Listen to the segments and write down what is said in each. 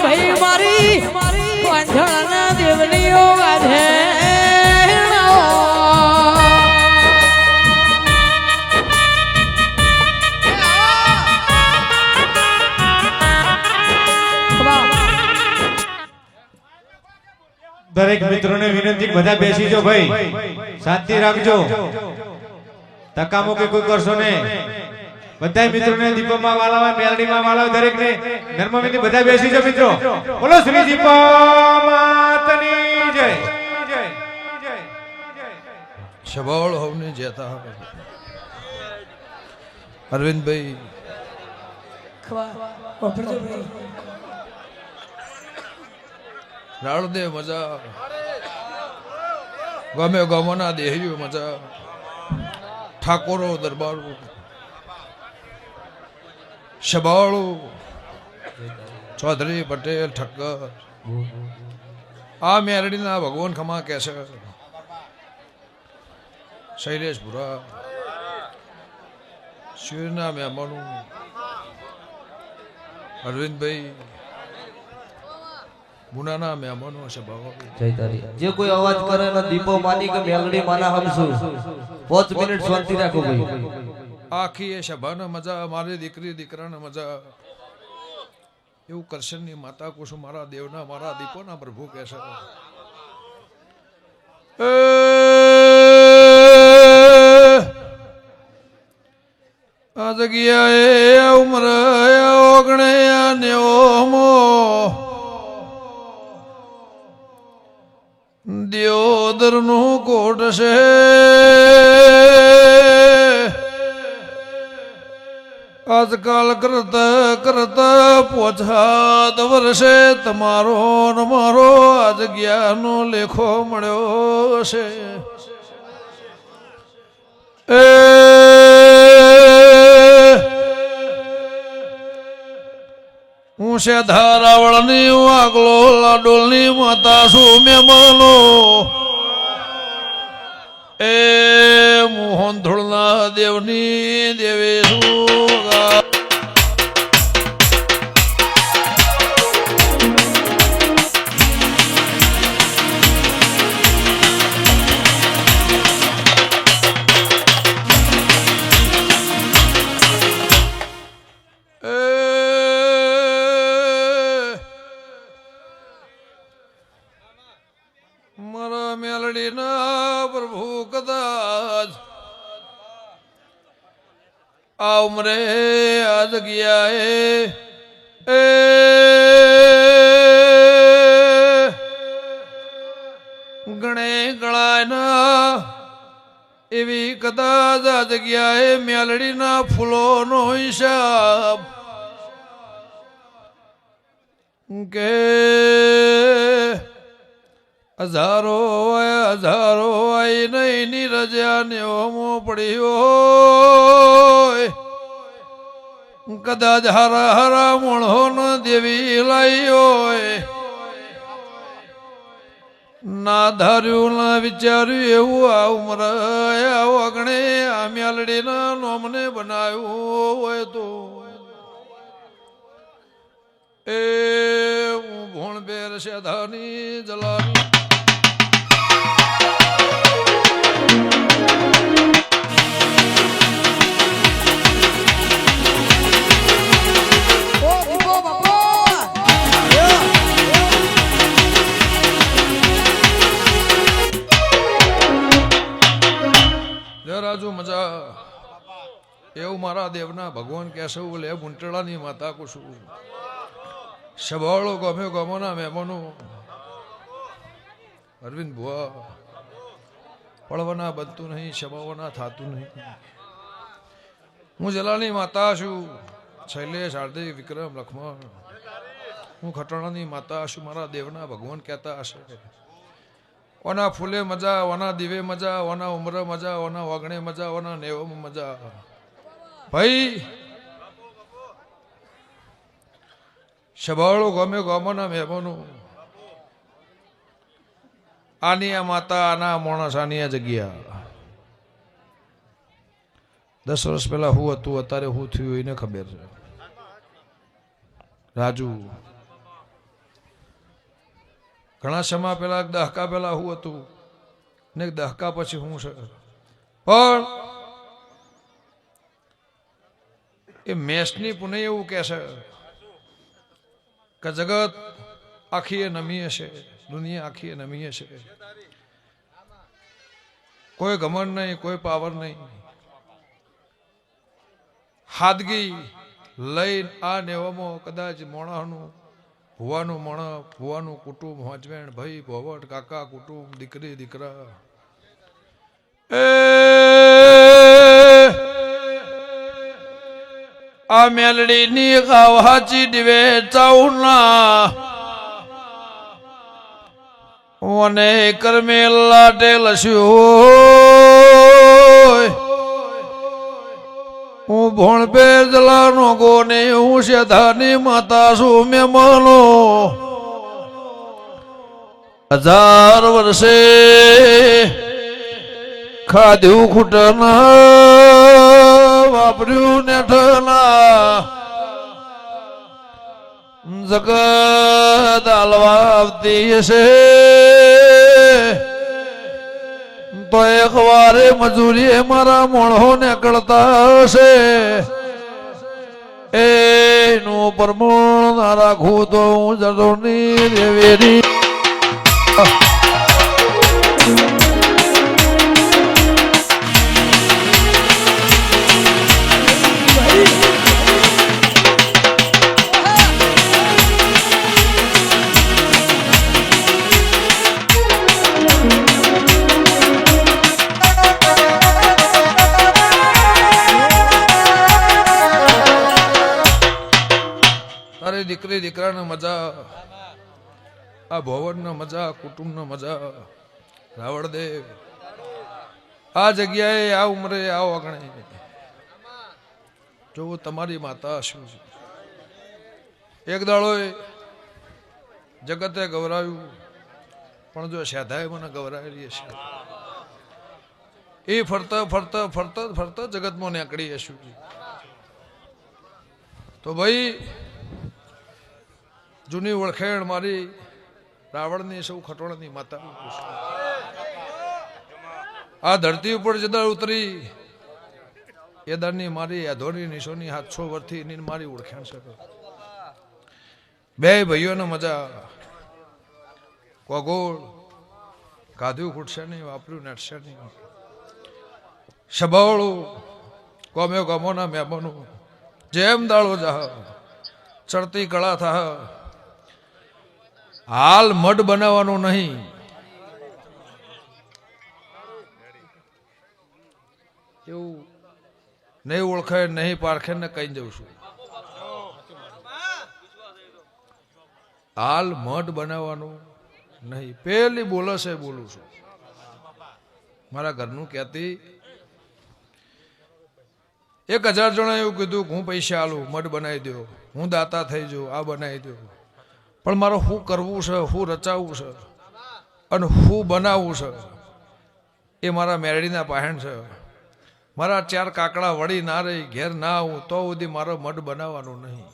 ભાઈ મારી વાંઢળના દેવનીઓ ગાધે દરેક મિત્રોને વિનંતી બધા બેસી જાઓ ભાઈ, શાંતિ રાખજો, તકામો કે કોઈ કરશો ને. બધા મિત્રોને દીપમાં વાલા હોય, મેલડીમાં વાલા હોય, દરેકને નર્મવિંદી બધા બેસી જાઓ મિત્રો. બોલો શ્રી દીપા માતની જય. શબળ હોવની જેતા અરવિંદભાઈ રાળદેવ મજા, ગમે ગમોના દેહરીઓ મજા, ઠાકોરો દરબારો શબાળો ચૌધરી પટેલ ઠક્કર આ મેરડીના ભગવાન ખમા કે છે. શૈલેષપુરા શિવના મહેમાનો અરવિંદભાઈ મુનાના મહેમાનો છે. જે કોઈ અવાજ કરે ને દીપો માની કે મેલડી માના હમશું 5 મિનિટ શાંતિ રાખો ભાઈ. આખી એ સભાને મજા, મારી દીકરી દીકરાને મજા. એવું કરશનની માતા કુસુમ મારા દેવના મારા દીપોના પ્રભુ કહે છે. આ જગ્યાએ ઉમર ઓગણે નેવમો દિયોદર નું કોટ છે. આજકાલ કરતા કરતા 5 વર્ષે તમારો ને મારો આ જગ્યાનો લેખો મળ્યો છે. હું છે ધારાવળની વાગલો લાડોલની માતા છું મહેમાનો. એ મોહન ધોળના દેવની દેવે છું. મારા મેલડીના પ્રભુ કદાચ આ ઉમરે આ જગ્યાએ ગણે ગળાયના એવી કદાચ આ જગ્યાએ મેલડીના ફૂલોનો હિસાબ કે હજારો આઈ નહીં ની રજા ને ઓમો પડ્યો. કદાચ હારા હારા મોણો ન દેવી લાઈ હોય. ના ધાર્યું ના વિચાર્યું એવું આ ઉમર ઓગણે આ મેલડીના નોમને બનાવ્યું હોય તો એ હું ભોણ બેર શેધાની જલાની રાજુ મજા. એવું મારા દેવના ભગવાન કહેશે લે ગુંટળાની માતા કુસુ શબાળો ગમે ગમોના મહેમાનો અરવિંદ ભુવા પડવાના બનતું નહીં, શબાવાના થતું નહીં. હું જલાની માતા છું. શૈલેષ હાર્દિક વિક્રમ લક્ષ્મણ હું ખટાણાની માતા છું. મારા દેવના ભગવાન કહેતા હશે ઓના ફૂલે મજા, ઓના દીવે મજા, ઓના ઉમરે મજા, ઓના વાગણે મજા, ઓના નેવમ મજા. ભાઈ શબાળો ગમે ગમોના મહેમાનો આની આ માતા, આના માણસ, આની આ જગ્યા. 10 વર્ષ પહેલા હું હતું, અત્યારે હું થયું એને ખબર છે. રાજુ ઘણા સમય પહેલા દહકા પહેલા હું હતું ને દહકા પછી હું છે, પણ એ મેષની પુનઃ એવું કહે છે કે જગત આખી એ નમી છે, દુનિયા આખી એ નમી છે, કોઈ ઘમંડ નહીં, કોઈ પાવર નહીં. હાદગી લઈ આ નેવામાં કદાચ મોણાનું ભુવાનું મણ, ભુવાનું કુટુંબ, હોજવેણ, ભાઈ, ભોવટ, કાકા, કુટુંબ, દીકરી, દીકરા, આ મેલડીની ગાવાચી દિવે ચાઉના મને કર્મે લાટે લસ્યું. હું ભોણપે જલાનો ગોને હું શેધાની માતા છું. મહેમાનો 1000 વર્ષે ખાધ્યું ખૂટના વાપર્યું નેઠના જગત હાલવા આવતી હશે તો એક વારે મજૂરી મારા મોણો ને કરતા હશે. એનું પ્રમાણ ના રાખું તો હું જડોની દેવેરી. દીકરી દીકરાને મજા, આ ભવનનો મજા, કુટુંબનો મજા. રાવણદેવ આ જગ્યાએ આ ઉંમરે આ વગણે જો તમારી માતા શું છે. એક દાડો જગતે ગવરાયું, પણ જો શ્રદ્ધાએ મને ગવરાયેલી હશે એ ફરતા ફરતા ફરતા ફરતા જગતમાં નીકળી હશું. તો ભાઈ જૂની ઓળખેણ મારી રાવણની સૌ ખટોળની માતા. આ ધરતી ઉપર જદર ઉતરી એ દરની મારી અધોની નિશોની 700 વર્ષથી એની મારી ઓળખેણ છે. બે ભાઈઓને મજા, કોગોળ કાધ્યું ખૂટશે નહીં, વાપર્યું નેટશે નહીં. સભાળું કોમ્યો ગમોના મહેમાનો જેમ દાળો જાહ ચડતી કળા થા. હાલ મઢ બનાવવાનું નહીં, એવું નહીં ઓળખે નહીં પારખે ને કહી દઉં છું. હાલ મઢ બનાવવાનું નહીં, પેલી બોલે છે બોલું છું. મારા ઘરનું કહેતી 1000 જણા એવું કીધું હું પૈસા આલું મઢ બનાવી દો, હું દાતા થઈ જાઉં, આ બનાવી દો. પણ મારે શું કરવું છે, શું રચાવવું છે અને શું બનાવવું છે એ મારા મેરડીના પહેણ છે. મારા 4 કાકડા વળી ના રહી ઘેર ના આવું તો સુધી મારો મઢ બનાવવાનું નહીં.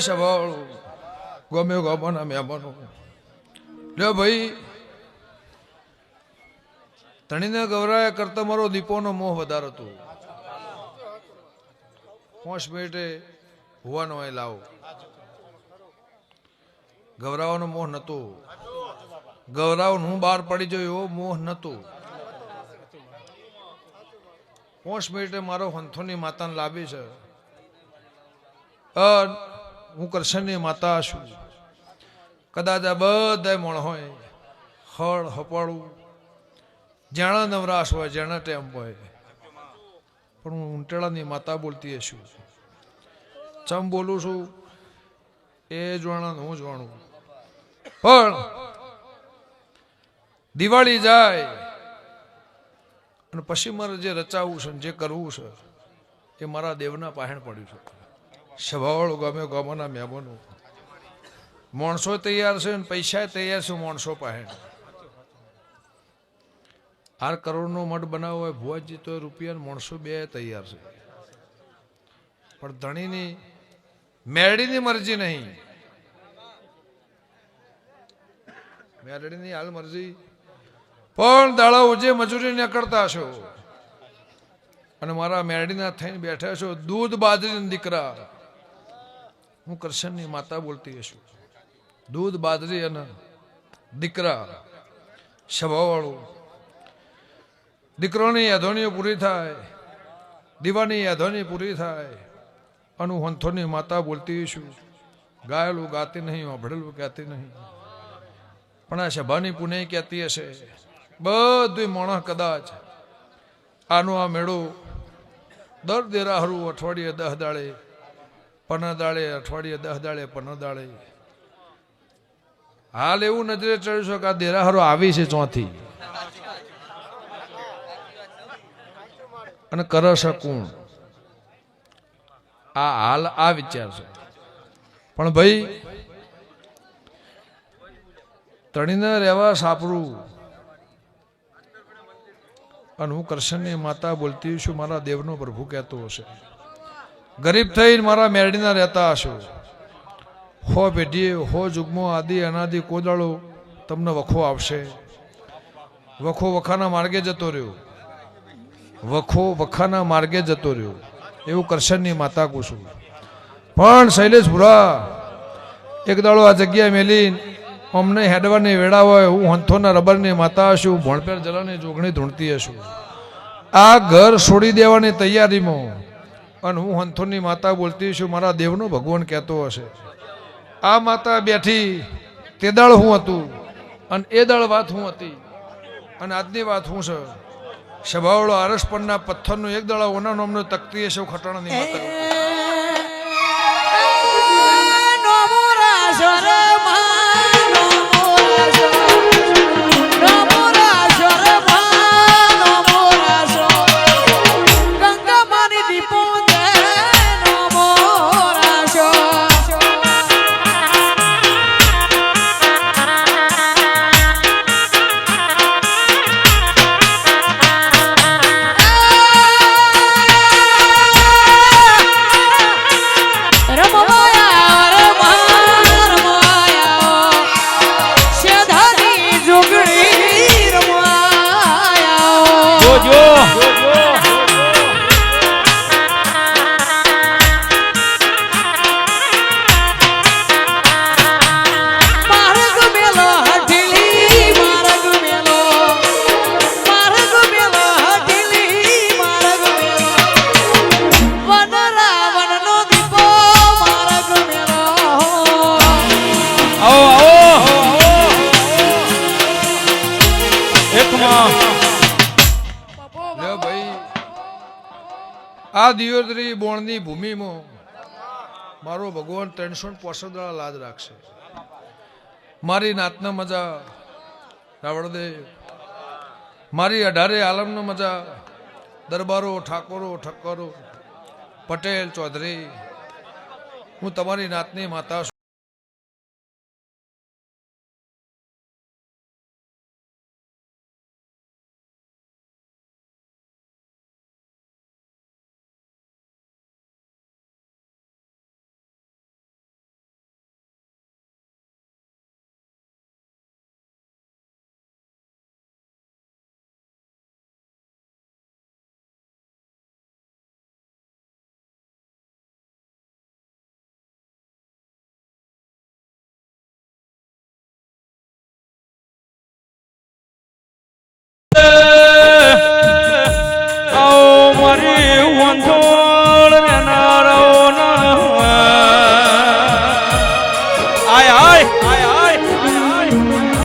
સવાળું ગમ્યો ગમોના મહેમાનો લે ભાઈ. ધણીને ગવરાયા કરતા મારો દીપોનો મોહ વધારે હતો. 5 મિનિટે હોવાનો એ લાવો, ગવરાવાનો મોહ નતો. ગવરાવ હું બહાર પડી ગયો એવો મોહ નતો. 5 મિનિટે મારો હંથોની માતાને લાવી છે. હું કૃષ્ણની માતા છું. કદાચ આ બધા મોણ હોય હળ હપાળું જાણા નવરાશ હોય જાણા ટેમ હોય પણ હું ઊંટેડાની માતા બોલતી હશું ચમ બોલું છું એ જાણા હું જાણું પણ દિવાળી જાય અને પછી મારે જે રચાવવું છે જે કરવું છે એ મારા દેવના પાહેણ પડ્યું છે સ્વભાવવાળું ગમે ગમોના મહેમાનો માણસો તૈયાર છે અને પૈસા તૈયાર છે માણસો પાહેણ 8 કરોડનો મઠ બનાવવો હોય ભુવાજી તો રૂપિયા માણસો 2 તૈયાર છે પણ ધણીની મેરડીની મરજી નહીં મેરડીની હાલ મરજી પણ દાડા ઉજે મજૂરી ન કરતા છો અને મારા મેરડીના થઈને બેઠા છો દૂધ બાજરીના દીકરા હું કૃષ્ણની માતા બોલતી હશું દૂધ બાજરી અને દીકરા સ્વભાવવાળું દીકરોની યાદોની પૂરી થાય દીવાની યાદોની પૂરી થાય અને હું હંથોની માતા બોલતી છું ગાયેલું ગાતી નહીં વાભળેલું કહેતી નહીં પણ આ સભાની પુણે કહેતી હશે બધું માણસ કદાચ આનો આ મેળો દર દેરાહરું અઠવાડિયે 10 દાડે 15 દાડે અઠવાડિયે 10 દાડે 15 દાડે હાલ એવું નજરે ચડ્યું છે કે આ દેરાહરો આવી છે ચોથી અને કરે છે કોણ આ હાલ આ વિચાર છે પણ ભાઈ તણીને રહેવા સાપરું અને હું કૃષ્ણની માતા બોલતી છું મારા દેવનો પ્રભુ કહેતો હશે ગરીબ થઈને મારા મેરડીના રહેતા હશો હો પેઢીએ હો જુગમો આદિ અનાદિ કોદાળો તમને વખો આવશે વખો વખાના માર્ગે જતો રહ્યો વખો વખાના માર્ગે જતો રહ્યો એવું કૃષ્ણની માતા કહું છું પણ શૈલેષપુરા એક દાડો આ જગ્યા મેલી અમને હેડવાની વેળા હોય હું હંથોના રબરની માતા હશું ભણપેર જલાની જોગણી ધૂણતી હશું આ ઘર છોડી દેવાની તૈયારીમાં અને હું હંથોની માતા બોલતી છું મારા દેવનો ભગવાન કહેતો હશે આ માતા બેઠી તે દાળ હું હતું અને એ દાળ વાત હું હતી અને આજની વાત હું છે સ્વભાવળો આરસ પરના પથ્થરનો એક દાડા ઓના નામનો તકતી હશે ખટાણાની માતા આ દિયોદરી બોણની ભૂમિમાં મારો ભગવાન 365 દાડા લાજ રાખશે મારી નાતના મજા રાવણદેવ મારી 18 આલમનો મજા દરબારો ઠાકોરો ઠક્કરો પટેલ ચૌધરી હું તમારી નાતની માતા છું